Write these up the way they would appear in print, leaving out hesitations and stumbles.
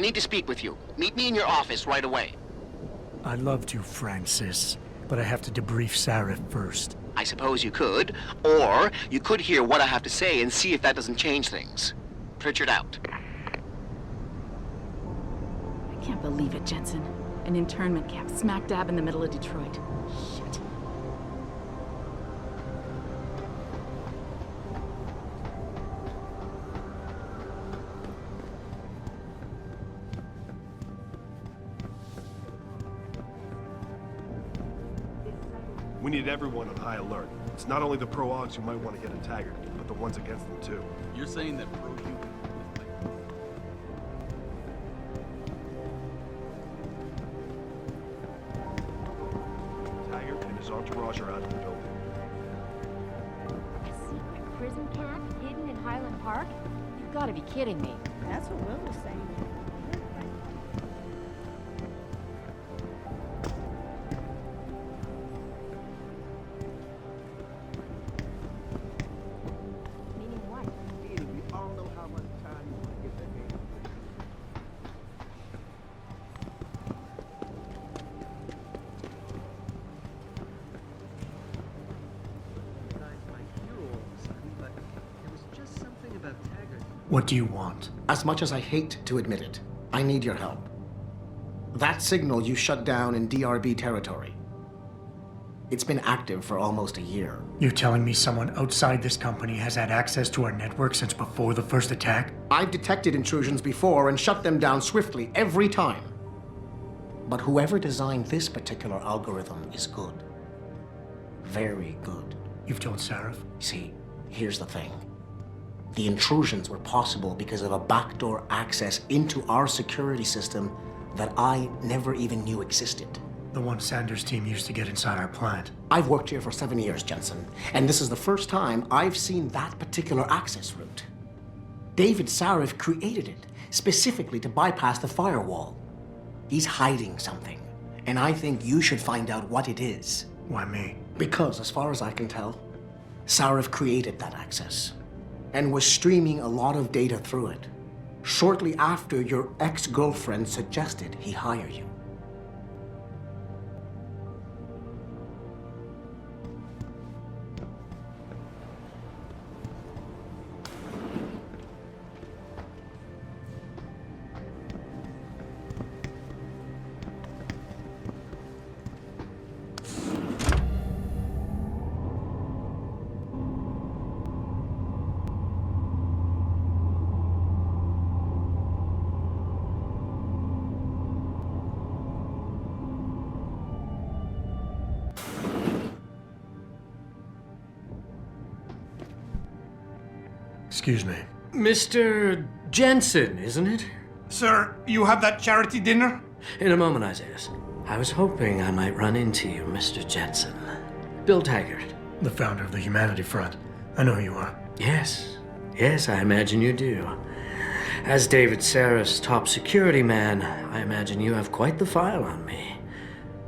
need to speak with you. Meet me in your office right away. I'd love to, Francis, but I have to debrief Sarif first. I suppose you could, or you could hear what I have to say and see if that doesn't change things. Pritchard out. I can't believe it, Jensen. An internment camp smack dab in the middle of Detroit. Shit. We need everyone on high alert. It's not only the pro-Augs who might want to get a Taggart, but the ones against them too. You're saying that pro-human... Taggart and his entourage are out of the building. A secret prison camp hidden in Highland Park? You've got to be kidding me. That's what Will was saying. Meaning what? We all know how much time you want to get that game. You guys might hear all of a sudden, but there was just something about Taggart. What do you want? As much as I hate to admit it, I need your help. That signal you shut down in DRB territory. It's been active for almost a year. You're telling me someone outside this company has had access to our network since before the first attack? I've detected intrusions before and shut them down swiftly every time. But whoever designed this particular algorithm is good. Very good. You've told Sarif? See, here's the thing. The intrusions were possible because of a backdoor access into our security system that I never even knew existed. The one Sanders' team used to get inside our plant. I've worked here for 7 years, Jensen, and this is the first time I've seen that particular access route. David Sarif created it specifically to bypass the firewall. He's hiding something, and I think you should find out what it is. Why me? Because, as far as I can tell, Sarif created that access and was streaming a lot of data through it shortly after your ex-girlfriend suggested he hire you. Excuse me. Mr. Jensen, isn't it? Sir, you have that charity dinner? In a moment, Isaiah. I was hoping I might run into you, Mr. Jensen. Bill Taggart. The founder of the Humanity Front. I know who you are. Yes. Yes, I imagine you do. As David Sarif's top security man, I imagine you have quite the file on me.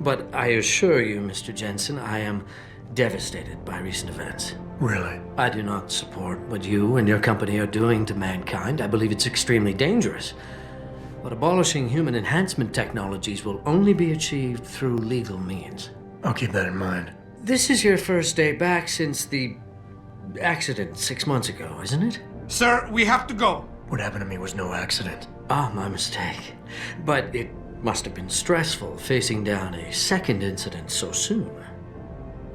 But I assure you, Mr. Jensen, I am devastated by recent events. Really? I do not support what you and your company are doing to mankind. I believe it's extremely dangerous. But abolishing human enhancement technologies will only be achieved through legal means. I'll keep that in mind. This is your first day back since the accident 6 months ago, isn't it? Sir, we have to go. What happened to me was no accident. Ah, my mistake. But it must have been stressful facing down a second incident so soon.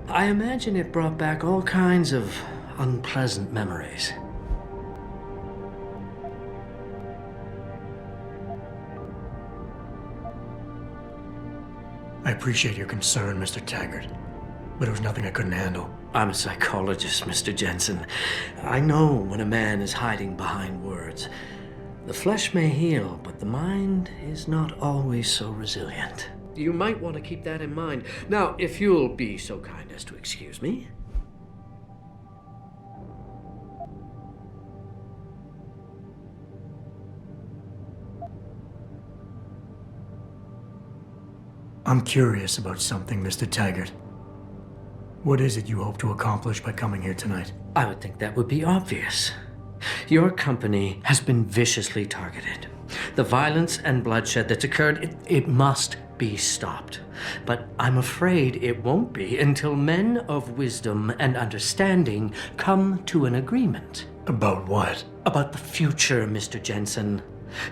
I imagine it brought back all kinds of unpleasant memories. I appreciate your concern, Mr. Taggart, but it was nothing I couldn't handle. I'm a psychologist, Mr. Jensen. I know when a man is hiding behind words. The flesh may heal, but the mind is not always so resilient. You might want to keep that in mind. Now, if you'll be so kind as to excuse me. I'm curious about something, Mr. Taggart. What is it you hope to accomplish by coming here tonight? I would think that would be obvious. Your company has been viciously targeted. The violence and bloodshed that's occurred, it must be stopped. But I'm afraid it won't be until men of wisdom and understanding come to an agreement. About what? About the future, Mr. Jensen.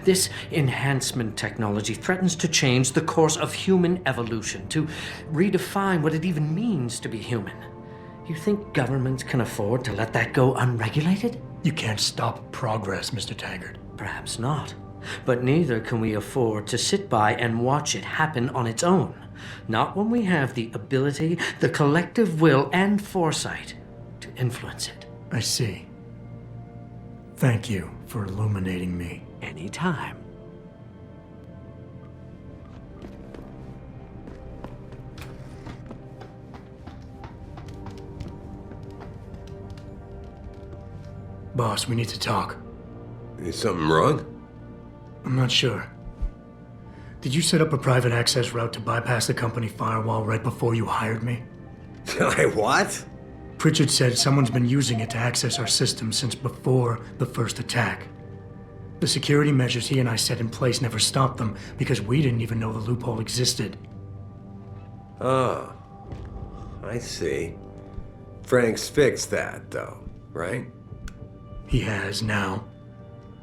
This enhancement technology threatens to change the course of human evolution, to redefine what it even means to be human. You think governments can afford to let that go unregulated? You can't stop progress, Mr. Taggart. Perhaps not. But neither can we afford to sit by and watch it happen on its own. Not when we have the ability, the collective will, and foresight to influence it. I see. Thank you for illuminating me. Anytime. Boss, we need to talk. Is something wrong? I'm not sure. Did you set up a private access route to bypass the company firewall right before you hired me? What? Pritchard said someone's been using it to access our system since before the first attack. The security measures he and I set in place never stopped them because we didn't even know the loophole existed. Oh, I see. Frank's fixed that, though, right? He has now,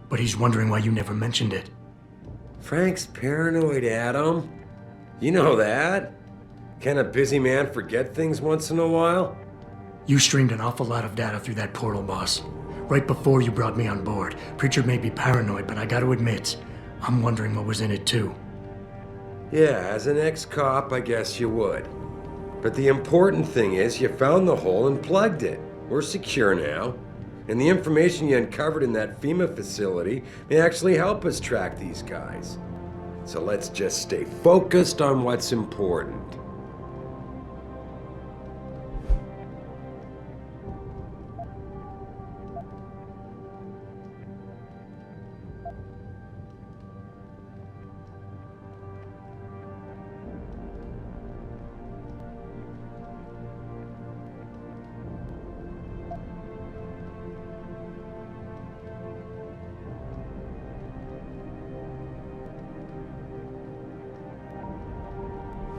but he's wondering why you never mentioned it. Frank's paranoid, Adam. You know that. Can a busy man forget things once in a while? You streamed an awful lot of data through that portal, boss. Right before you brought me on board. Pritchard may be paranoid, but I gotta admit, I'm wondering what was in it too. Yeah, as an ex-cop, I guess you would. But the important thing is you found the hole and plugged it. We're secure now. And the information you uncovered in that FEMA facility may actually help us track these guys. So let's just stay focused on what's important.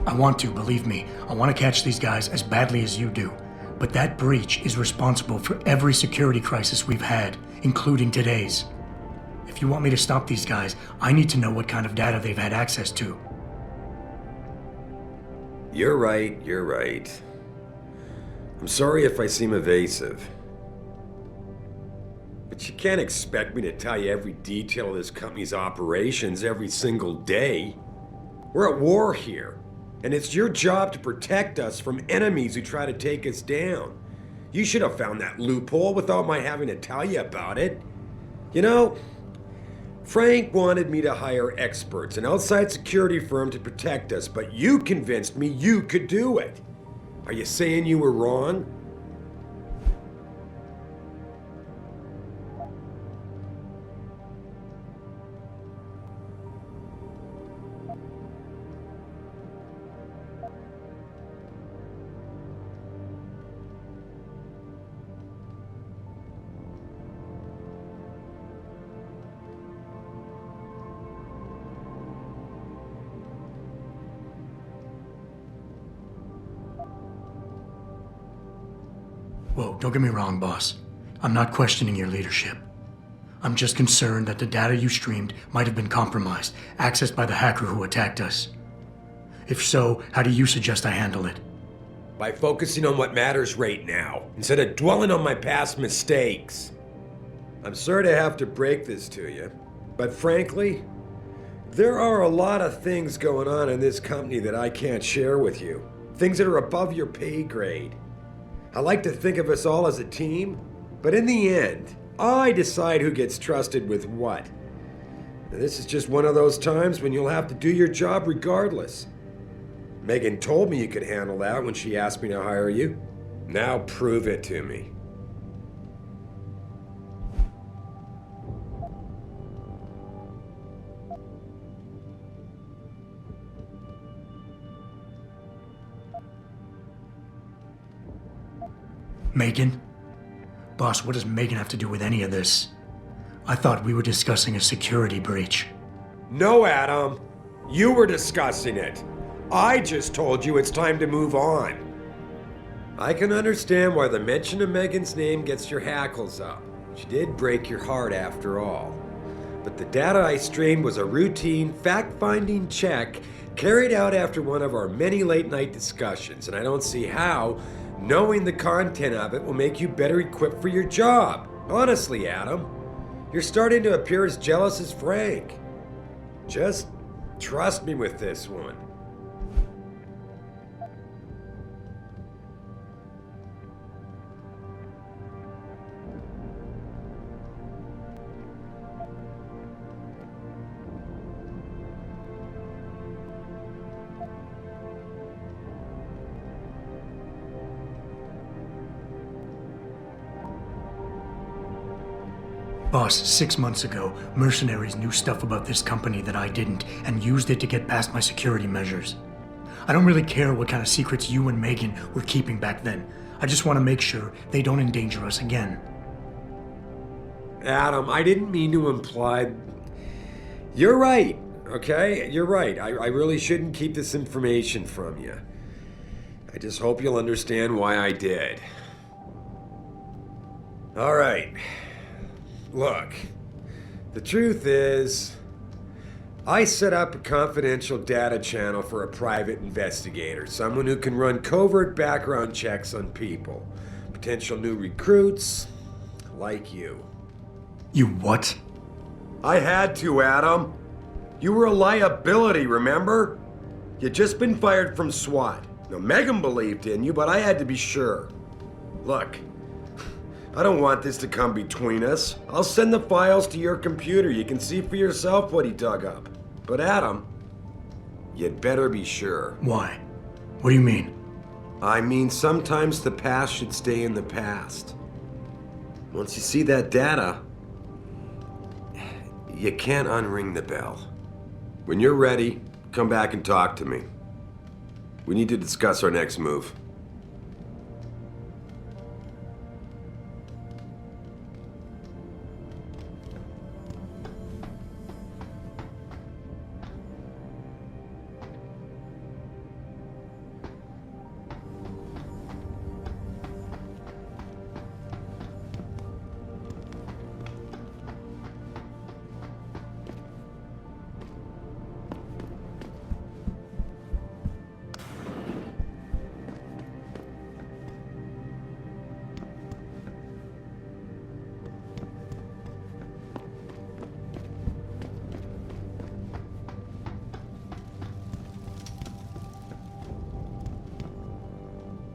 I want to, believe me. I want to catch these guys as badly as you do. But that breach is responsible for every security crisis we've had, including today's. If you want me to stop these guys, I need to know what kind of data they've had access to. You're right, you're right. I'm sorry if I seem evasive. But you can't expect me to tell you every detail of this company's operations every single day. We're at war here. And it's your job to protect us from enemies who try to take us down. You should have found that loophole without my having to tell you about it. You know, Frank wanted me to hire experts, an outside security firm to protect us, but you convinced me you could do it. Are you saying you were wrong? Whoa, don't get me wrong, boss. I'm not questioning your leadership. I'm just concerned that the data you streamed might have been compromised, accessed by the hacker who attacked us. If so, how do you suggest I handle it? By focusing on what matters right now, instead of dwelling on my past mistakes. I'm sorry to have to break this to you, but frankly, there are a lot of things going on in this company that I can't share with you. Things that are above your pay grade. I like to think of us all as a team, but in the end, I decide who gets trusted with what. And this is just one of those times when you'll have to do your job regardless. Megan told me you could handle that when she asked me to hire you. Now prove it to me. Megan? Boss, what does Megan have to do with any of this? I thought we were discussing a security breach. No, Adam. You were discussing it. I just told you it's time to move on. I can understand why the mention of Megan's name gets your hackles up. She did break your heart after all. But the data I streamed was a routine, fact-finding check carried out after one of our many late-night discussions, and I don't see how knowing the content of it will make you better equipped for your job. Honestly, Adam, you're starting to appear as jealous as Frank. Just trust me with this one. Boss, 6 months ago, mercenaries knew stuff about this company that I didn't and used it to get past my security measures. I don't really care what kind of secrets you and Megan were keeping back then. I just want to make sure they don't endanger us again. Adam, I didn't mean to imply... You're right, okay? You're right. I really shouldn't keep this information from you. I just hope you'll understand why I did. All right. Look, the truth is, I set up a confidential data channel for a private investigator, someone who can run covert background checks on people, potential new recruits, like you. You what? I had to, Adam. You were a liability, remember? You'd just been fired from SWAT. Now, Megan believed in you, but I had to be sure. Look, I don't want this to come between us. I'll send the files to your computer. You can see for yourself what he dug up. But Adam, you'd better be sure. Why? What do you mean? I mean, sometimes the past should stay in the past. Once you see that data, you can't unring the bell. When you're ready, come back and talk to me. We need to discuss our next move.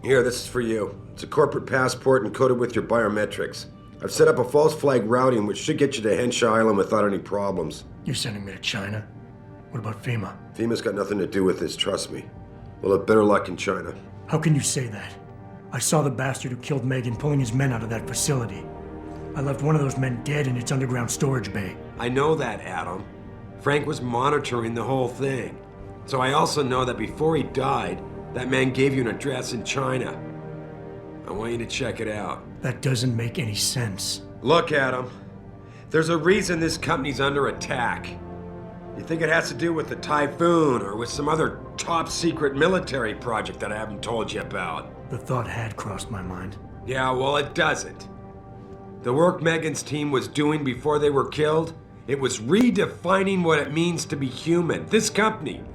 Here, this is for you. It's a corporate passport encoded with your biometrics. I've set up a false flag routing which should get you to Henshaw Island without any problems. You're sending me to China? What about FEMA? FEMA's got nothing to do with this, trust me. We'll have better luck in China. How can you say that? I saw the bastard who killed Megan pulling his men out of that facility. I left one of those men dead in its underground storage bay. I know that, Adam. Frank was monitoring the whole thing. So I also know that before he died, that man gave you an address in China. I want you to check it out. That doesn't make any sense. Look, Adam. There's a reason this company's under attack. You think it has to do with the Typhoon or with some other top-secret military project that I haven't told you about? The thought had crossed my mind. Yeah, well, it doesn't. The work Megan's team was doing before they were killed, it was redefining what it means to be human. This company,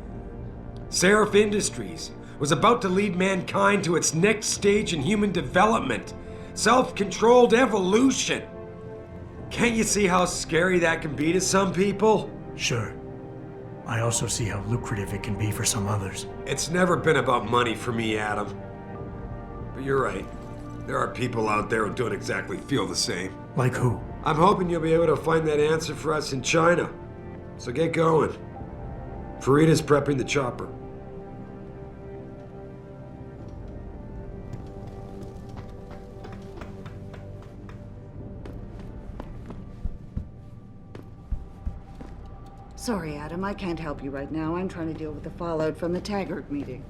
Seraph Industries, was about to lead mankind to its next stage in human development. Self-controlled evolution. Can't you see how scary that can be to some people? Sure. I also see how lucrative it can be for some others. It's never been about money for me, Adam. But you're right. There are people out there who don't exactly feel the same. Like who? I'm hoping you'll be able to find that answer for us in China. So get going. Farida's prepping the chopper. Sorry, Adam, I can't help you right now. I'm trying to deal with the fallout from the Taggart meeting.